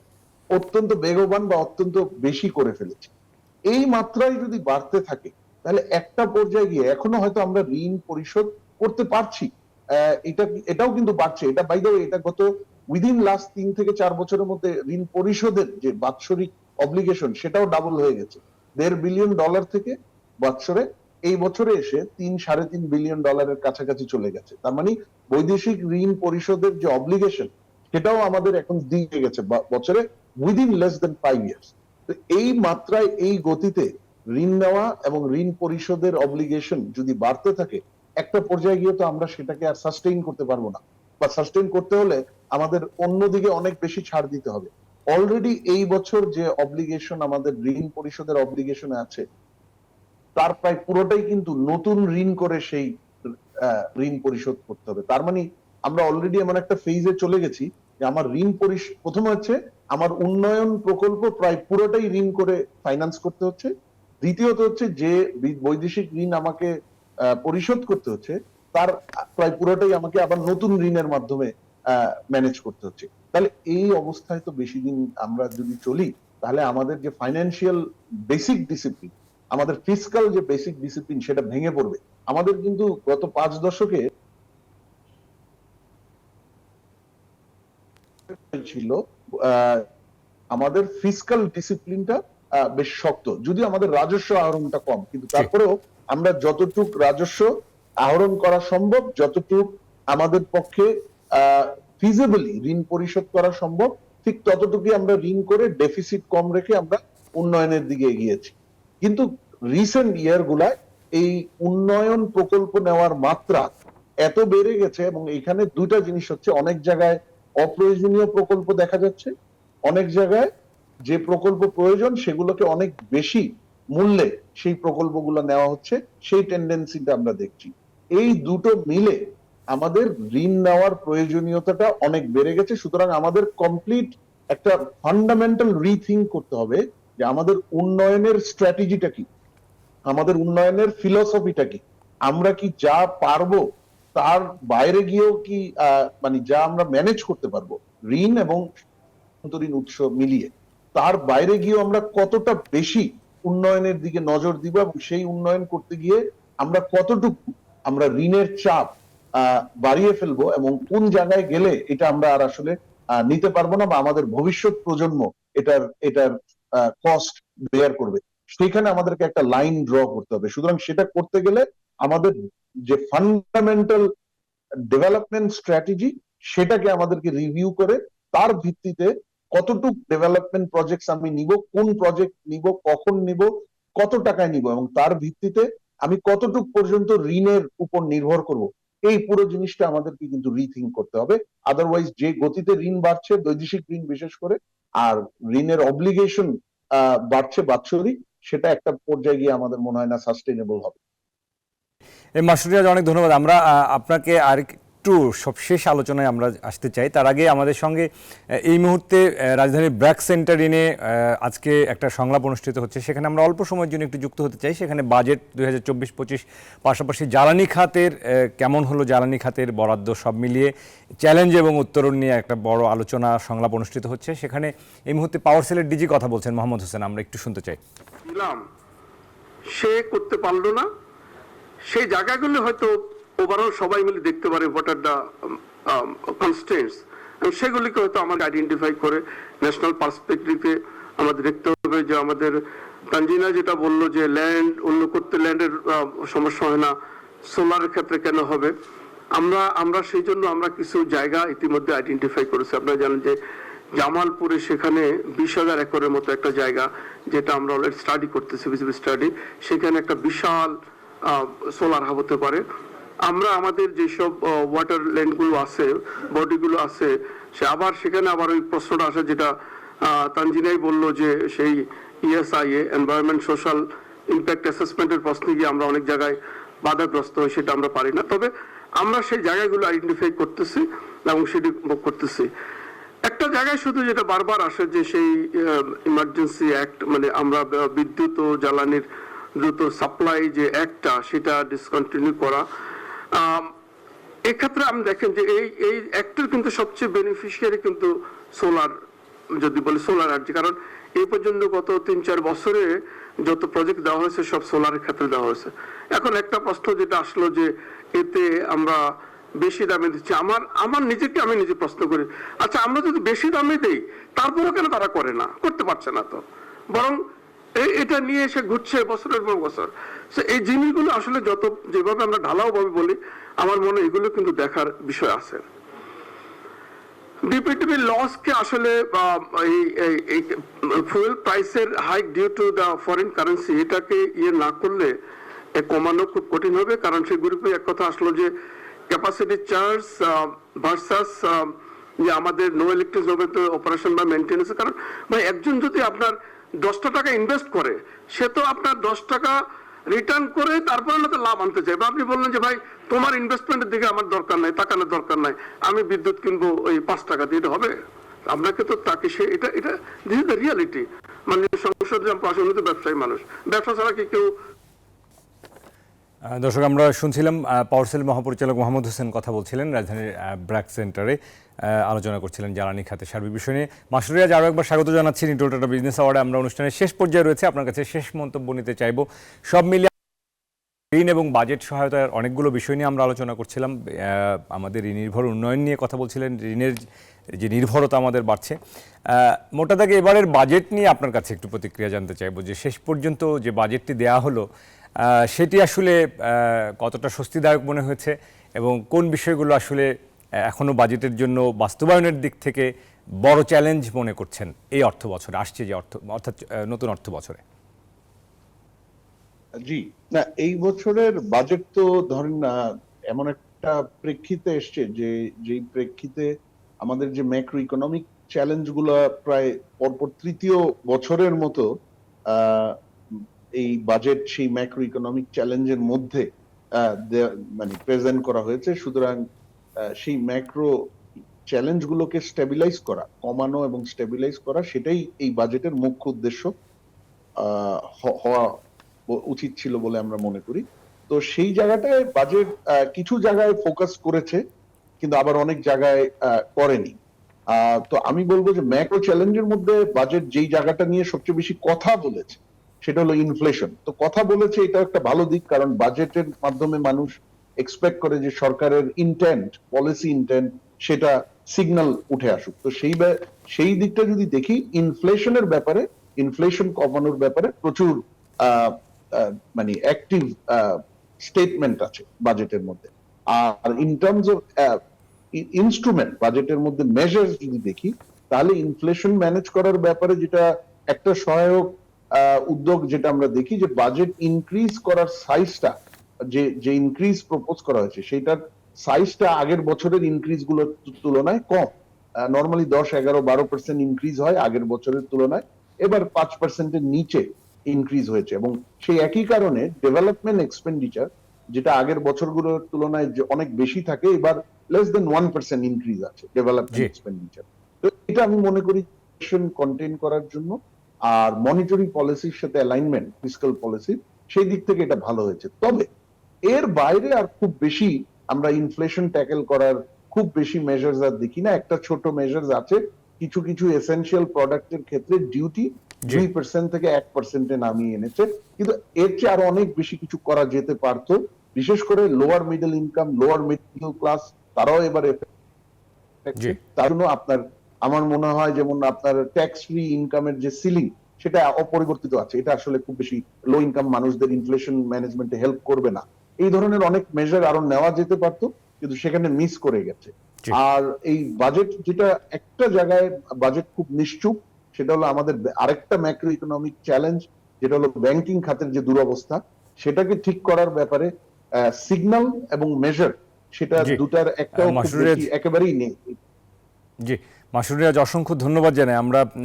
অত্যন্ত বেগবান বা অত্যন্ত বেশি করে ফেলেছি। এই মাত্রায় যদি বাড়তে থাকে তাহলে একটা পর্যায়ে গিয়ে, এখনো হয়তো আমরা ঋণ পরিশোধ করতে পারছি, এটাও কিন্তু বাড়ছে। এটা বাই দ্য ওয়ে, এটা গত উইদিন লাস্ট 3 থেকে 4 বছরের মধ্যে ঋণ পরিশোধের যে বাৎসরিক অব্লিগেশন, সেটাও ডাবল হয়ে গেছে। $1.5 বিলিয়ন থেকে বছরে, এই বছরে এসে 3-3.5 বিলিয়ন ডলারের কাছাকাছি চলে গেছে। তার মানে বৈদেশিক ঋণ পরিশোধের যে অব্লিগেশন, সেটাও আমাদের এখন দিয়ে গেছে বছরে উইদিন লেস দেন 5 ইয়ার্স। তো এই মাত্রায়, এই গতিতে ঋণ নেওয়া এবং ঋণ পরিশোধের অব্লিগেশন যদি বাড়তে থাকে, একটা পর্যায়ে গিয়ে তো আমরা সেটাকে আর সাস্টেইন করতে পারবো না, বা সাস্টেইন করতে হলে আমাদের অন্যদিকে অনেক বেশি ছাড় দিতে হবে। অলরেডি এই বছর যে অব্লিগেশন আমাদের ঋণ পরিশোধের অব্লিগেশন আছে, তার প্রায় পুরোটাই কিন্তু নতুন ঋণ করে সেই ঋণ পরিশোধ করতে হবে। তার মানে আমরা অলরেডি এমন একটা ফেজে চলে গেছি যে আমার ঋণ প্রথমে হচ্ছে আমার উন্নয়ন প্রকল্প প্রায় পুরোটাই ঋণ করে ফাইন্যান্স করতে হচ্ছে। দ্বিতীয়ত হচ্ছে যে বৈদেশিক ঋণ আমাকে পরিশোধ করতে হচ্ছে, তার প্রায় পুরোটাই আমাকে আবার নতুন ঋণের মাধ্যমে ম্যানেজ করতে হচ্ছে। তাহলে এই অবস্থায় তো বেশি দিন আমরা যদি চলি, তাহলে আমাদের যে ফাইন্যান্সিয়াল বেসিক ডিসিপ্লিন, আমাদের ফিসকাল যে বেসিক ডিসিপ্লিন, সেটা ভেঙে পড়বে। আমাদের কিন্তু গত 5 দশকে ছিল আমাদের ফিসকাল ডিসিপ্লিনটা বেশ শক্ত, যদি আমাদের রাজস্ব আহরণটা কম, কিন্তু তারপরেও আমরা যতটুক রাজস্ব আহরণ করা সম্ভব, যতটুক আমাদের পক্ষে ফিজিবলি ঋণ পরিশোধ করা সম্ভব, ঠিক ততটুকুই আমরা ঋণ করে ডেফিসিট কম রেখে আমরা উন্নয়নের দিকে এগিয়েছি। কিন্তু রিসেন্ট ইয়ার গুলায় এই উন্নয়ন প্রকল্প নেওয়ার মাত্রা এত বেড়ে গেছে, এবং এখানে দুইটা জিনিস হচ্ছে, অনেক জায়গায় অপ্রয়োজনীয় প্রকল্প দেখা যাচ্ছে, অনেক জায়গায় যে প্রকল্প প্রয়োজন সেগুলোকে অনেক বেশি মূল্যে সেই প্রকল্পগুলো নেওয়া হচ্ছে, সেই টেন্ডেন্সিটা আমরা দেখছি। এই দুটো মিলে আমাদের ঋণ নেওয়ার প্রয়োজনীয়তাটা অনেক বেড়ে গেছে। সুতরাং আমাদের কমপ্লিট একটা ফান্ডামেন্টাল রিথিঙ্ক করতে হবে যে আমাদের উন্নয়নের স্ট্র্যাটেজিটা কি, আমাদের উন্নয়নের ফিলসফিটা কি, আমরা কি যা পারবো তার বাইরে গিয়েও কি মানে যা আমরা ম্যানেজ করতে পারবো ঋণ এবং অন্তরীণ উৎস মিলিয়ে, তার বাইরে গিয়েও আমরা কতটা বেশি উন্নয়নের দিকে নজর দিব, এবং সেই উন্নয়ন করতে গিয়ে আমরা কতটুকু আমরা ঋণের চাপ বাড়িয়ে ফেলবো, এবং কোন জায়গায় গেলে এটা আমরা আর আসলে নিতে পারবো না, বা আমাদের ভবিষ্যৎ প্রজন্ম এটার কস্ট বেয়ার করবে, সেখানে আমাদেরকে একটা লাইন ড্র করতে হবে। সুতরাং সেটা করতে গেলে আমাদের যে ফান্ডামেন্টাল ডেভেলপমেন্ট স্ট্র্যাটেজি সেটাকে আমাদেরকে রিভিউ করে তার ভিত্তিতে কতটুক ডেভেলপমেন্ট প্রজেক্ট আমি নিব, কোন প্রজেক্ট নিব, কখন নিব, কত টাকায় নিব, এবং তার ভিত্তিতে আমি কতটুক পর্যন্ত ঋণের উপর নির্ভর করব, এই পুরো জিনিসটা আমাদেরকে কিন্তু রিথিঙ্ক করতে হবে। আদারওয়াইজ যে গতিতে ঋণ বাড়ছে, বৈদেশিক ঋণ বিশেষ করে, আর ঋণের অব্লিগেশন বাড়ছে বাৎসরিক, সেটা একটা পর্যায়ে গিয়ে আমাদের মনে হয় না সাস্টেইনেবল হবে। মাসুদ রিয়াজ, অনেক ধন্যবাদ। আমরা আপনাকে আরেকটু সবশেষ আলোচনায় আমরা আসতে চাই। তার আগে আমাদের সঙ্গে এই মুহূর্তে রাজধানীর ব্র্যাক সেন্টার ইনে আজকে একটা সংলাপ অনুষ্ঠিত হচ্ছে, সেখানে আমরা অল্প সময়ের জন্য একটু যুক্ত হতে চাই। সেখানে বাজেট 2024-25 পাশাপাশি জ্বালানি খাতের কেমন হলো, জ্বালানি খাতের বরাদ্দ সব মিলিয়ে চ্যালেঞ্জ এবং উত্তরণ নিয়ে একটা বড় আলোচনা সংলাপ অনুষ্ঠিত হচ্ছে। সেখানে এই মুহূর্তে পাওয়ার সেলের ডিজি কথা বলছেন মোহাম্মদ হোসেন, আমরা একটু শুনতে চাই। সে করতে পারলো না, সেই জায়গাগুলো হয়তো ওভারঅল সবাই মিলে দেখতে পারে হোয়াট আর দ্য কনস্ট্রেন্টস, এবং সেগুলিকে হয়তো আমাকে আইডেন্টিফাই করে ন্যাশনাল পার্সপেক্টিভে আমাদের দেখতে হবে যে আমাদের তানজিনা যেটা বললো যে ল্যান্ড অন্য করতে ল্যান্ডের সমস্যা হয় না, সোলারের ক্ষেত্রে কেন হবে। আমরা সেই জন্য আমরা কিছু জায়গা ইতিমধ্যে আইডেন্টিফাই করেছি। আপনারা জানেন যে জামালপুরে সেখানে 20,000 একরের মতো একটা জায়গা, যেটা আমরা অলরেডি স্টাডি করতেছি, ভিজিবল স্টাডি, সেখানে একটা বিশাল সোলার হাব হতে পারে। আমরা আমাদের যেসব ওয়াটার ল্যান্ডগুলো আছে, বডিগুলো আছে, সে আবার সেখানে আবার ওই প্রশ্নটা আসে যেটা তানজিনাই বললো যে সেই ইএসআইএ এনভায়রনমেন্ট সোশ্যাল ইম্প্যাক্ট অ্যাসেসমেন্টের প্রশ্নে গিয়ে আমরা অনেক জায়গায় বাধাগ্রস্ত হই, সেটা আমরা পারি না। তবে আমরা সেই জায়গাগুলো আইডেন্টিফাই করতেছি এবং সেটি করতেছি। একটা জায়গায় শুধু যেটা বারবার আসে যে সেই ইমার্জেন্সি অ্যাক্ট, মানে আমরা বিদ্যুৎ ও জ্বালানির দ্রুত সাপ্লাই যে অ্যাক্টটা, সেটা ডিসকন্টিনিউ করা। এক্ষেত্রে আমি দেখেন যে এই অ্যাক্টের কিন্তু সবচেয়ে বেনিফিশিয়ারি কিন্তু সোলার, যদি বলি সোলার এনার্জি, কারণ এই পর্যন্ত গত 3-4 বছরে যত প্রজেক্ট দেওয়া হয়েছে সব সোলারের ক্ষেত্রে দেওয়া হয়েছে। এখন একটা প্রশ্ন যেটা আসলো যে এতে আমরা বেশি দামে দিচ্ছি, আমার নিজেকে আমি নিজে প্রশ্ন করি, আচ্ছা আমরা যদি বেশি দামে দেই তারপরেও কেন তারা করে না, করতে পারছে না, তো বরং এটা নিয়ে এসে ঘুরছে বছরের পর বছর। এই জিনিসগুলো আসলে যত যেভাবে আমরা ঢালাও ভাবে বলি, আমার মনে এগুলো কিন্তু দেখার বিষয় আছে। ডিপিটিভি লসকে আসলে এই ফুয়েল প্রাইসের hike due to the foreign currency, এটাকে না করলে কমানো খুব কঠিন হবে। কারণ সেই গ্রুপে এক কথা আসলো যে ক্যাপাসিটি চার্জ ভার্সাস যে আমাদের নো ইলেকট্রিক অপারেশন বা মেনটেন্যান্স। কারণ ভাই একজন যদি আপনার 10 টাকা ইনভেস্ট করে, সে তো আপনার 10 টাকা রিটার্ন করে তারপরে না তো লাভ আনতে চাই। বা আপনি বললেন যে ভাই তোমার ইনভেস্টমেন্টের দিকে আমার দরকার নাই, তাকানোর দরকার নাই, আমি বিদ্যুৎ কিনবো ওই 5 টাকা দিয়ে, এটা হবে? আপনাকে তো তাকে সে এটা দিস ইজ দ্য রিয়ালিটি। মানে সংসদ পাশে ব্যবসায়ী মানুষ, ব্যবসা ছাড়া কি কেউ। দর্শক, আমরা শুনছিলাম পাওয়ার সেল মহাপরিচালক মোহাম্মদ হোসেন কথা বলছিলেন রাজধানীর ব্র্যাক সেন্টারে, আলোচনা করছিলেন জ্বালানি খাতে সার্বিক বিষয় নিয়ে। মাসুদ রিয়াজ, আরও একবার স্বাগত জানাচ্ছি নিটোল টাটা বিজনেস অ্যাওয়ার্ডে। আমরা অনুষ্ঠানের শেষ পর্যায়ে রয়েছে, আপনার কাছে শেষ মন্তব্য নিতে চাইব। সব মিলিয়ে ঋণ এবং বাজেট সহায়তার অনেকগুলো বিষয় নিয়ে আমরা আলোচনা করছিলাম। আমাদের ঋণ নির্ভর উন্নয়ন নিয়ে কথা বলছিলেন, ঋণের যে নির্ভরতা আমাদের বাড়ছে। মোটা দাগে এবারের বাজেট নিয়ে আপনার কাছে একটু প্রতিক্রিয়া জানতে চাইবো, যে শেষ পর্যন্ত যে বাজেটটি দেয়া হলো সেটি আসলে কতটা স্বস্তিদায়ক মনে হয়েছে, এবং কোন বিষয়গুলো আসলে এখনও বাজেটের জন্য বাস্তবায়নের দিক থেকে বড় চ্যালেঞ্জ মনে করছেন এই অর্থ বছরে, আসছে যে অর্থাৎ নতুন অর্থ বছরে? জি, না এই বছরের বাজেট তো ধরেন এমন একটা প্রেক্ষিতে এসছে যে যেই প্রেক্ষিতে আমাদের যে ম্যাক্রো ইকোনমিক চ্যালেঞ্জ গুলো প্রায় পরপর তৃতীয় বছরের মতো আহ, এই বাজেট সেই ম্যাক্রো ইকোনমিক চ্যালেঞ্জের মধ্যে মানে প্রেজেন্ট করা হয়েছে। সুতরাং সেই ম্যাক্রো চ্যালেঞ্জ গুলোকে স্টেবিলাইজ করা, কমানো এবং স্টেবিলাইজ করা, সেটাই এই বাজেটের মুখ্য উদ্দেশ্য হওয়া উচিত ছিল বলে আমরা মনে করি। তো সেই জায়গাটায় বাজেট কিছু জায়গায় ফোকাস করেছে, কিন্তু আবার অনেক জায়গায় করেনি। তো আমি বলবো যে ম্যাক্রো চ্যালেঞ্জের মধ্যে বাজেট যেই জায়গাটা নিয়ে সবচেয়ে বেশি কথা বলেছে সেটা হলো ইনফ্লেশন। তো কথা বলেছে, এটা একটা ভালো দিক, কারণ বাজেটের মাধ্যমে মানুষ এক্সপেক্ট করে যে সরকারের ইন্টেন্ট, পলিসি ইন্টেন্ট, সেটা সিগন্যাল উঠে আসুক। তো সেই দিকটা যদি দেখি, ইনফ্লেশনের ব্যাপারে, ইনফ্লেশন কমানোর ব্যাপারে প্রচুর মানে অ্যাক্টিভ স্টেটমেন্ট আছে বাজেটের মধ্যে। আর ইন টার্মস অফ ইনস্ট্রুমেন্ট, বাজেটের মধ্যে মেজার্স যদি দেখি, তাহলে ইনফ্লেশন ম্যানেজ করার ব্যাপারে যেটা একটা সহায়ক উদ্যোগ যেটা আমরা দেখি, যে বাজেট ইনক্রিজ করার সাইজটা, যে ইনক্রিজ প্রপোজ করা হয়েছে সেটার সাইজটা আগের বছরের ইনক্রিজ গুলোর তুলনায় কম। নর্মালি 10, 11, 12% ইনক্রিজ হয় আগের বছরের তুলনায়, এবার 5%-এর নিচে ইনক্রিজ হয়েছে। এবং সেই একই কারণে ডেভেলপমেন্ট এক্সপেন্ডিচার, যেটা আগের বছরগুলোর তুলনায় অনেক বেশি থাকে, এবার লেস দেন 1% ইনক্রিজ আছে ডেভেলপমেন্ট এক্সপেন্ডিচার। তো এটা আমি মনে করি কন্টেইন করার জন্য আর মনিটরি পলিসির সাথে অ্যালাইনমেন্ট, ফিসকাল পলিসি, সেই দিক থেকে এটা ভালো হয়েছে। তবে এর বাইরে আর খুব বেশি আমরা ইনফ্লেশন ট্যাকেল করার খুব বেশি মেজার্স আর দেখি না। একটা ছোট মেজার্স আছে, কিছু কিছু এসেনশিয়াল প্রোডাক্টের ক্ষেত্রে ডিউটি 2% থেকে 1%-এ নামিয়ে এনেছে, কিন্তু এর চেয়ে আরো অনেক বেশি কিছু করা যেতে পারতো। বিশেষ করে lower middle income, lower middle class, তারাও এবারে তার জন্য আমার মনে হয় যেমন আপনার ট্যাক্স ফ্রি ইনকামের যে সিলিং, সেটা অপরিবর্তিত আছে। এটা আসলে খুব বেশি লো ইনকাম মানুষদের ইনফ্লেশন ম্যানেজমেন্টে হেল্প করবে না। এই ধরনের অনেক মেজার আরো নেওয়া যেতে পারতো, কিন্তু সেখানে মিস করে গেছে। আর এই বাজেট, যেটা একটা জায়গায় বাজেট খুব নিশ্চুপ, সেটা হলো আমাদের আরেকটা ম্যাক্রো ইকোনমিক চ্যালেঞ্জ, যেটা হলো ব্যাংকিং খাতের যে দুরবস্থা, সেটাকে ঠিক করার ব্যাপারে সিগন্যাল এবং মেজার, সেটা দুটার একটাও একেবারেই নেই। জি, মাসুদ রিয়াজ, অসংখ্য ধন্যবাদ জানাই।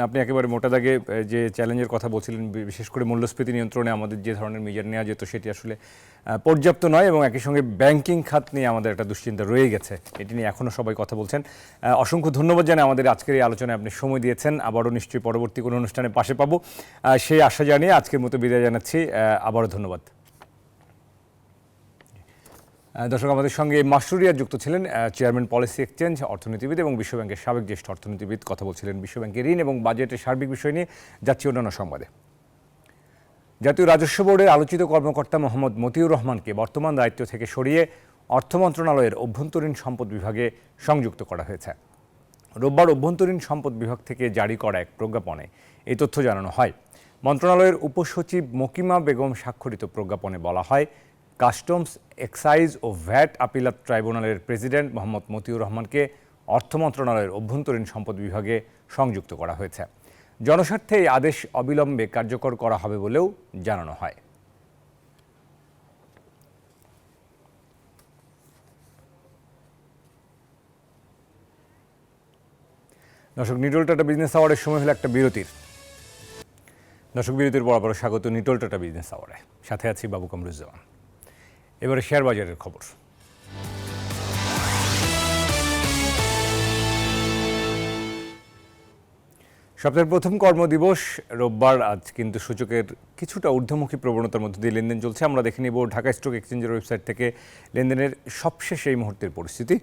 আপনি একেবারে মোটা দাগে যে চ্যালেঞ্জের কথা বলছিলেন, বিশেষ করে মূল্যস্ফীতি নিয়ন্ত্রণে আমাদের যে ধরনের মেজার নেওয়া যেত সেটি আসলে পর্যাপ্ত নয়, এবং একই সঙ্গে ব্যাংকিং খাত নিয়ে আমাদের একটা দুশ্চিন্তা রয়ে গেছে, এটি নিয়ে এখনও সবাই কথা বলছেন। অসংখ্য ধন্যবাদ জানাই আমাদের আজকের এই আলোচনায় আপনি সময় দিয়েছেন। আবারও নিশ্চয়ই পরবর্তী কোনো অনুষ্ঠানে পাশে পাবো সেই আশা জানিয়ে আজকের মতো বিদায় জানাচ্ছি। আবারও ধন্যবাদ। দর্শক, আমাদের সঙ্গে মাসুদ রিয়াজ যুক্ত ছিলেন, চেয়ারম্যান পলিসি এক্সচেঞ্জ, অর্থনীতিবিদ এবং বিশ্বব্যাংকের সাবেক জ্যেষ্ঠ অর্থনীতিবিদ। কথা বলছিলেন বিশ্বব্যাংকের ঋণ এবং বাজেটের সার্বিক বিষয় নিয়ে। যাচ্ছি অন্যান্য সংবাদে। জাতীয় রাজস্ব বোর্ডের আলোচিত কর্মকর্তা মোহাম্মদ মতিউর রহমানকে বর্তমান দায়িত্ব থেকে সরিয়ে অর্থ মন্ত্রণালয়ের অভ্যন্তরীণ সম্পদ বিভাগে সংযুক্ত করা হয়েছে। রোববার অভ্যন্তরীণ সম্পদ বিভাগ থেকে জারি করা এক প্রজ্ঞাপনে এই তথ্য জানানো হয়। মন্ত্রণালয়ের উপসচিব মকিমা বেগম স্বাক্ষরিত প্রজ্ঞাপনে বলা হয়, কাস্টমস, এক্সাইজ ও ভ্যাট আপিলাত ট্রাইব্যুনালের প্রেসিডেন্ট মোহাম্মদ মতিউর রহমানকে অর্থ মন্ত্রণালয়ের অভ্যন্তরীণ সম্পদ বিভাগে সংযুক্ত করা হয়েছে। জনস্বার্থে এই আদেশ অবিলম্বে কার্যকর করা হবে বলেও জানানো হয়। দর্শক, নিটল টাটা বিজনেস আওয়ারের সময় হলো একটা বিরতির। দর্শক, বিরতির বরাবর স্বাগত নিটল টাটা বিজনেস আওয়ারে। সাথে আছি বাবু কামরুজ্জামান। এবারে শেয়ার বাজারের খবর। সপ্তাহের প্রথম কর্মদিবস রোববার। আজ কিন্তু সূচকের কিছুটা ঊর্ধ্বমুখী প্রবণতার মধ্যে দিয়ে লেনদেন চলছে। আমরা দেখে নিব ঢাকা স্টক এক্সচেঞ্জের ওয়েবসাইট থেকে লেনদেনের সবশেষ এই মুহূর্তের পরিস্থিতি।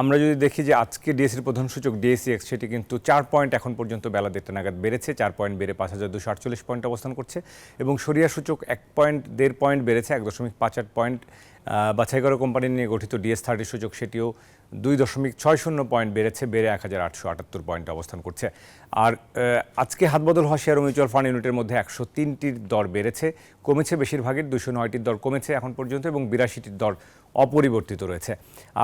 আমরা যদি দেখি যে আজকে ডিএসির প্রধান সূচক ডিএসিএক্স, সেটি কিন্তু 4 পয়েন্ট এখন পর্যন্ত বেলা 1:30 নাগাদ বেড়েছে। 4 পয়েন্ট বেড়ে 5248 পয়েন্ট অবস্থান করছে, এবং সরিয়া সূচক 1.5 পয়েন্ট বেড়েছে 1.58 পয়েন্ট। বাছাই করা কোম্পানি নিয়ে গঠিত ডিএস30 সূচক, সেটিও 2.60 পয়েন্ট বেড়েছে, বেড়ে 1878 পয়েন্টে অবস্থান করছে। আর আজকে হাতবদল হওয়া শেয়ার ও মিউচুয়াল ফান্ড ইউনিটের মধ্যে 103টির দর বেড়েছে, কমেছে বেশিরভাগের, 209টির দর কমেছে এখন পর্যন্ত, এবং 82টির দর অপরিবর্তিত রয়েছে।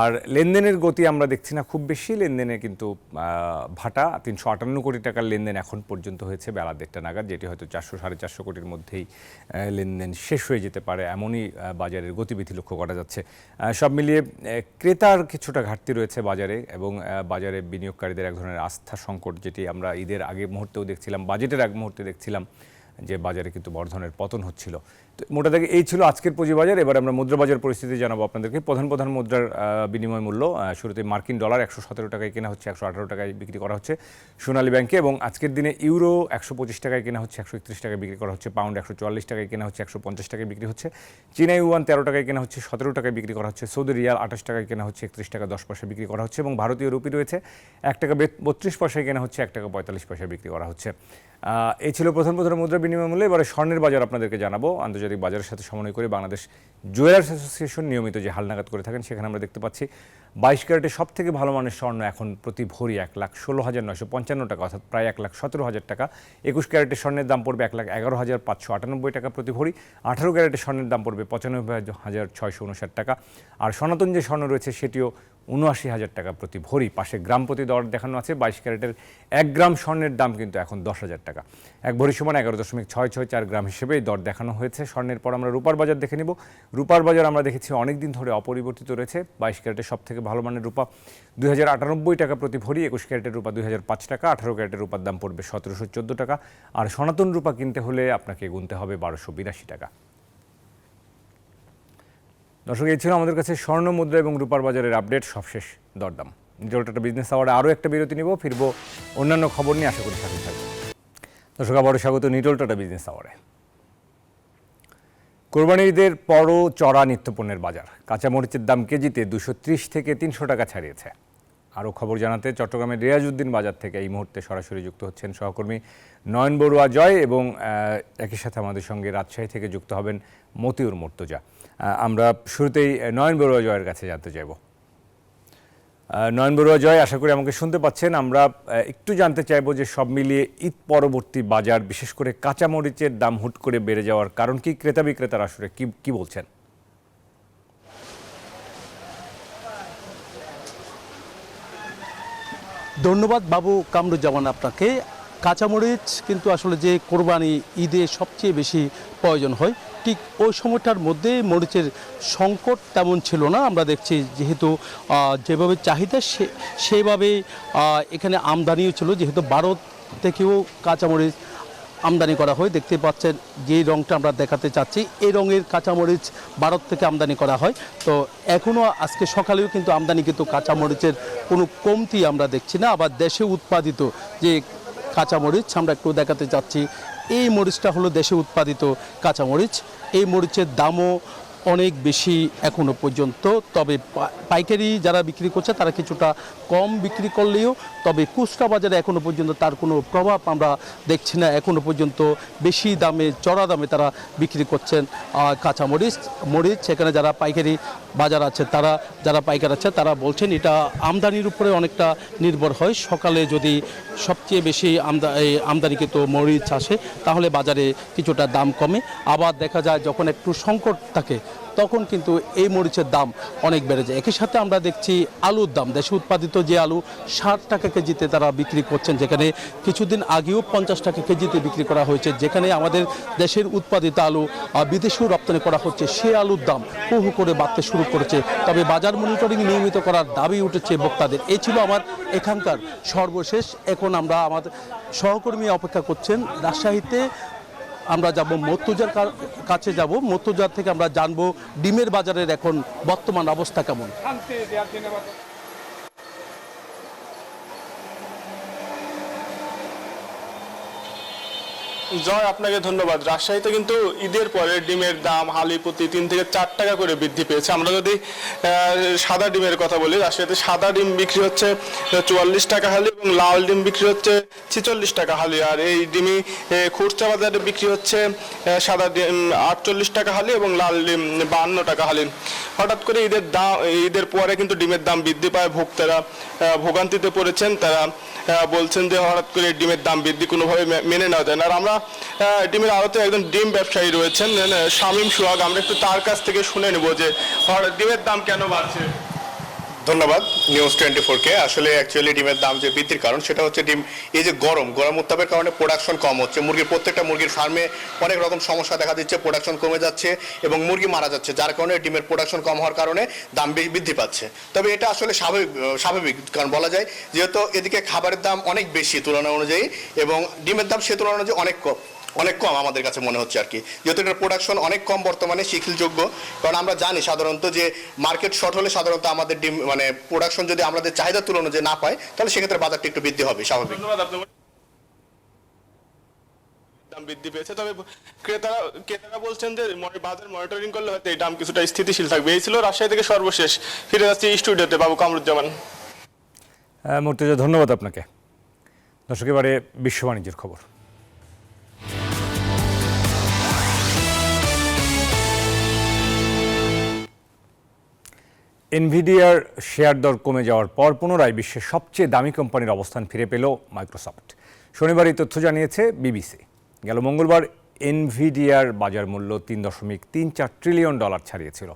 আর লেনদেনের গতি আমরা দেখছি না খুব বেশি, লেনদেনে কিন্তু ভাটা 358 কোটি টাকার লেনদেন এখন পর্যন্ত হয়েছে বেলা 1:30 নাগাদ, যেটি হয়তো 400-450 কোটির মধ্যেই লেনদেন শেষ হয়ে যেতে পারে, এমনই বাজারের গতিবিধি লক্ষ্য করা যাচ্ছে। সব মিলিয়ে ক্রেতার কিছুটা ঘাটতি রয়েছে বাজারে, এবং বাজারে বিনিয়োগকারীদের এক ধরনের আস্থা সংকট, যেটি আমরা ঈদের আগে মুহূর্তেও দেখছিলাম, বাজেটের আগ মুহূর্তে দেখছিলাম যে বাজারে কিন্তু বড় ধরনের পতন হচ্ছিল। তো মোটা দাগে এই ছিল আজকের পুঁজিবাজার। এবার আমরা মুদ্রাবাজার পরিস্থিতি জানাবো আপনাদেরকে। প্রধান মুদ্রার বিনিময় মূল্য শুরুতে মার্কিন ডলার 117 টাকায় কেনা হচ্ছে, 118 টাকায় বিক্রি করা হচ্ছে সোনালী ব্যাংকে, এবং আজকের দিনে ইউরো 125 টাকায় কেনা হচ্ছে, 131 টাকায় বিক্রি করা হচ্ছে, পাউন্ড 144 টাকায় কেনা হচ্ছে, 150 টাকায় বিক্রি হচ্ছে, চীনা ইউয়ান 13 টাকায় কেনা হচ্ছে, 17 টাকায় বিক্রি করা হচ্ছে, সৌদি রিয়াল 28 টাকায় কেনা হচ্ছে, 31 টাকা 10 পয়সা বিক্রি করা হচ্ছে, এবং ভারতীয় রুপি রয়েছে 1 টাকা 32 পয়সায় কেনা হচ্ছে, 1 টাকা 45 পয়সায় বিক্রি করা হচ্ছে। এই ছিল প্রধান মুদ্রা বিনিময় মূল্য। এবারে স্বর্ণের বাজার আপনাদেরকে জানাবো। আন্তর্জাতিক বাজারের সাথে সমন্বয় করে বাংলাদেশ জুয়েলার্স অ্যাসোসিয়েশন নিয়মিত যে হালনাগাদ করে থাকেন, সেখানে আমরা দেখতে পাচ্ছি 22 ক্যারেটের সব থেকে ভালো মানের স্বর্ণ এখন প্রতি ভরি 1,16,955 টাকা, অর্থাৎ প্রায় 1,17,000 টাকা। 21 ক্যারেটের স্বর্ণের দাম পড়বে 1,11,598 টাকা প্রতি ভরি। 18 ক্যারেটের স্বর্ণের দাম পড়বে 95,659 টাকা। আর সনাতন যে স্বর্ণ রয়েছে সেটিও 79,000 টাকা প্রতি ভরি। পাশে গ্রাম প্রতি দর দেখানো আছে। 22 ক্যারেটের 1 গ্রাম স্বর্ণের দাম কিন্তু এখন 10,000 টাকা। এক ভরি সমান 11.664 গ্রাম হিসেবে এই দর দেখানো হয়েছে স্বর্ণের। পর আমরা রূপার বাজার দেখে নিব। রূপার বাজার আমরা দেখেছি অনেক দিন ধরে অপরিবর্তিত রয়েছে। 22 ক্যারেটের সব থেকে ভালো মানের রূপা 2,098 টাকা প্রতি ভরি। 21 ক্যারেটের রূপা 2,005 টাকা। 18 ক্যারেটের রূপার দাম পড়বে 1,714 টাকা। আর সনাতন রূপা কিনতে হলে আপনাকে গুনতে হবে 1,282 টাকা। দর্শক, এই ছিল আমাদের কাছে স্বর্ণ, মুদ্রা এবং রূপার বাজারের আপডেট, সবশেষ দরদাম। নিটলটা বিজনেস আওয়ারে আরও একটা বিরতি নিব, ফিরবো অন্যান্য খবর নিয়ে, আশা করি সাথে থাকবেন। দর্শক, আবারও স্বাগত নিটলটা বিজনেস আওয়ারে। কোরবানির ঈদের পরও চড়া নিত্যপণ্যের বাজার। কাঁচামরিচের দাম কেজিতে 230 থেকে 300 টাকা ছাড়িয়েছে। আরও খবর জানাতে চট্টগ্রামের রিয়াজউদ্দিন বাজার থেকে এই মুহূর্তে সরাসরি যুক্ত হচ্ছেন সহকর্মী নয়ন বড়ুয়া জয়, এবং একই সাথে আমাদের সঙ্গে রাজশাহী থেকে যুক্ত হবেন মতিউর মুর্তজা। আমরা শুরুতেই নয়ন বড়ুয়া জয়ের কাছে জানতে চাইব। নয়ন বড়ুয়া জয়, আশা করি আমাকে শুনতে পাচ্ছেন। আমরা একটু জানতে চাইব যে সব মিলিয়ে ঈদ পরবর্তী বাজার, বিশেষ করে কাঁচামরিচের দাম হুট করে বেড়ে যাওয়ার কারণ কি, ক্রেতা বিক্রেতারা আসলে কি বলছেন? ধন্যবাদ বাবু কামরুজ্জামান আপনাকে। কাঁচামরিচ কিন্তু আসলে যে কোরবানি ঈদে সবচেয়ে বেশি প্রয়োজন হয়, ঠিক ওই সময়টার মধ্যে মরিচের সংকট তেমন ছিল না। আমরা দেখছি যেহেতু যেভাবে চাহিদা সেভাবে এখানে আমদানিও ছিল, যেহেতু ভারত থেকেও কাঁচামরিচ আমদানি করা হয়। দেখতে পাচ্ছেন যে রঙটা আমরা দেখাতে চাচ্ছি, এই রঙের কাঁচামরিচ ভারত থেকে আমদানি করা হয়। তো এখনও আজকে সকালেও কিন্তু আমদানি, কিন্তু কাঁচামরিচের কোনো কমতি আমরা দেখছি না। আবার দেশে উৎপাদিত যে কাঁচামরিচ আমরা একটু দেখাতে চাচ্ছি, এই মরিচটা হলো দেশে উৎপাদিত কাঁচামরিচ। এই মরিচের দামও অনেক বেশি এখনো পর্যন্ত, তবে পাইকারি যারা বিক্রি করছে তারা কিছুটা কম বিক্রি করলেও, তবে খুচরা বাজারে এখনো পর্যন্ত তার কোনো প্রভাব আমরা দেখছি না। এখনো পর্যন্ত বেশি দামে, চড়া দামে তারা বিক্রি করছেন কাঁচামরিচ। সেখানে যারা পাইকারি বাজার আছে, যারা পাইকার আছে তারা বলছেন এটা আমদানির উপরে অনেকটা নির্ভর হয়। সকালে যদি সবচেয়ে বেশি আমদানিকৃত মরিচ আসে তাহলে বাজারে কিছুটা দাম কমে। আবার দেখা যায় যখন একটু সংকট থাকে তখন কিন্তু এই মরিচের দাম অনেক বেড়ে যায়। একই সাথে আমরা দেখছি আলুর দাম, দেশে উৎপাদিত যে আলু 60 টাকা কেজিতে তারা বিক্রি করছেন, যেখানে কিছুদিন আগেও 50 টাকা কেজিতে বিক্রি করা হয়েছে। যেখানে আমাদের দেশের উৎপাদিত আলু বিদেশেও রপ্তানি করা হচ্ছে, সে আলুর দাম হু করে বাড়তে শুরু করেছে। তবে বাজার মনিটরিং নিয়মিত করার দাবি উঠেছে ভোক্তাদের। এই ছিল আমার এখানকার সর্বশেষ। এখন আমরা আমাদের সহকর্মী অপেক্ষা করছেন রাজশাহীতে। আমরা যাব মুর্তজার কাছে যাব, মুর্তজার থেকে আমরা জানবো ডিমের বাজারের এখন বর্তমান অবস্থা কেমন। জয়, আপনাকে ধন্যবাদ। রাজশাহীতে কিন্তু ঈদের পরে ডিমের দাম হালি প্রতি 3 থেকে 4 টাকা করে বৃদ্ধি পেয়েছে। আমরা যদি সাদা ডিমের কথা বলি, রাজশাহীতে সাদা ডিম বিক্রি হচ্ছে 44 টাকা হালি এবং লাল ডিম বিক্রি হচ্ছে 46 টাকা হালি। আর এই ডিমই খুচরা বাজারে বিক্রি হচ্ছে সাদা ডিম 48 টাকা হালি এবং লাল ডিম 52 টাকা হালি। হঠাৎ করে ঈদের পরে কিন্তু ডিমের দাম বৃদ্ধি পায়, ভোক্তারা ভোগান্তিতে পড়েছেন। তারা বলছেন যে হঠাৎ করে ডিমের দাম বৃদ্ধি কোনোভাবে মেনে নেওয়া যায় না। আর আমরা ডিমের আড়তে একজন ডিম ব্যবসায়ী রয়েছেন শামীম সোহাগ, আমরা একটু তার কাছ থেকে শুনে নেব যে ডিমের দাম কেন বাড়ছে। ধন্যবাদ নিউজ 24-কে। আসলে অ্যাকচুয়ালি ডিমের দাম যে বৃদ্ধির কারণ সেটা হচ্ছে ডিম এই যে গরম উত্তাপের কারণে প্রোডাকশন কম হচ্ছে। প্রত্যেকটা মুরগির ফার্মে অনেক রকম সমস্যা দেখা দিচ্ছে, প্রোডাকশন কমে যাচ্ছে এবং মুরগি মারা যাচ্ছে, যার কারণে ডিমের প্রোডাকশন কম হওয়ার কারণে দাম বৃদ্ধি পাচ্ছে। তবে এটা আসলে স্বাভাবিক, কারণ বলা যায় যেহেতু এদিকে খাবারের দাম অনেক বেশি তুলনা অনুযায়ী এবং ডিমের দাম সে তুলনা অনুযায়ী অনেক কম আমাদের কাছে মনে হচ্ছে আর কি, যেহেতু এটার প্রোডাকশন অনেক কম বর্তমানে শিথিলযোগ্য। কারণ আমরা জানি সাধারণত যে মার্কেট শর্ট হলে সাধারণত আমাদের ডিম প্রোডাকশন যদি আমাদের চাহিদার তুলনা অনুযায়ী না পায় তাহলে সেক্ষেত্রে বাজারটা একটু বৃদ্ধি হবে স্বাভাবিক। ধন্যবাদ আপনাকে। দাম বৃদ্ধি পেয়েছে, তবে ক্রেতারা বলছেন যে বাজার মনিটরিং করলে হয়তো এই দাম কিছুটা স্থিতিশীল থাকবে। এই ছিল রাজশাহী থেকে সর্বশেষ। ফিরে যাচ্ছি স্টুডিওতে, বাবু কামরুজ্জামান। মুর্তজা, ধন্যবাদ আপনাকে। দর্শক, এবারে বিশ্ব বাণিজ্যের খবর। এনভিডিয়ার শেয়ার দর কমে যাওয়ার পর পুনরায় বিশ্বের সবচেয়ে দামি কোম্পানির অবস্থান ফিরে পেল মাইক্রোসফট। শনিবার এই তথ্য জানিয়েছে বিবিসি। গেল মঙ্গলবার এনভিডিয়ার বাজার মূল্য $3.34 ট্রিলিয়ন ছাড়িয়েছিল,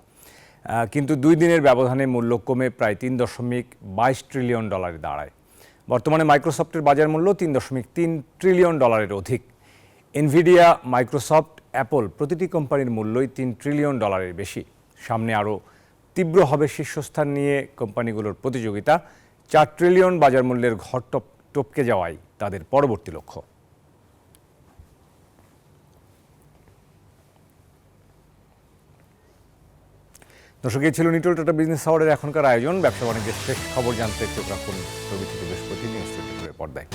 কিন্তু 2 দিনের ব্যবধানে মূল্য কমে প্রায় $3.22 ট্রিলিয়ন দাঁড়ায়। বর্তমানে মাইক্রোসফটের বাজার মূল্য $3.3 ট্রিলিয়ন অধিক। এনভিডিয়া, মাইক্রোসফট, অ্যাপল প্রতিটি কোম্পানির মূল্যই $3 ট্রিলিয়ন বেশি। সামনে আরও তীব্র হবে শীর্ষস্থান নিয়ে কোম্পানিগুলোর প্রতিযোগিতা। $4 ট্রিলিয়ন বাজার মূল্যের ঘর টপকে যাওয়াই তাদের পরবর্তী লক্ষ্য। দর্শক, এই ছিল নিটল টাটা বিজনেস আওয়ারের এখনকার আয়োজন। ব্যবসা বাণিজ্যের শেষ খবর জানতে চোখ রাখুন রবি থেকে বৃহস্পতি নিউজ 24 পর্দায়।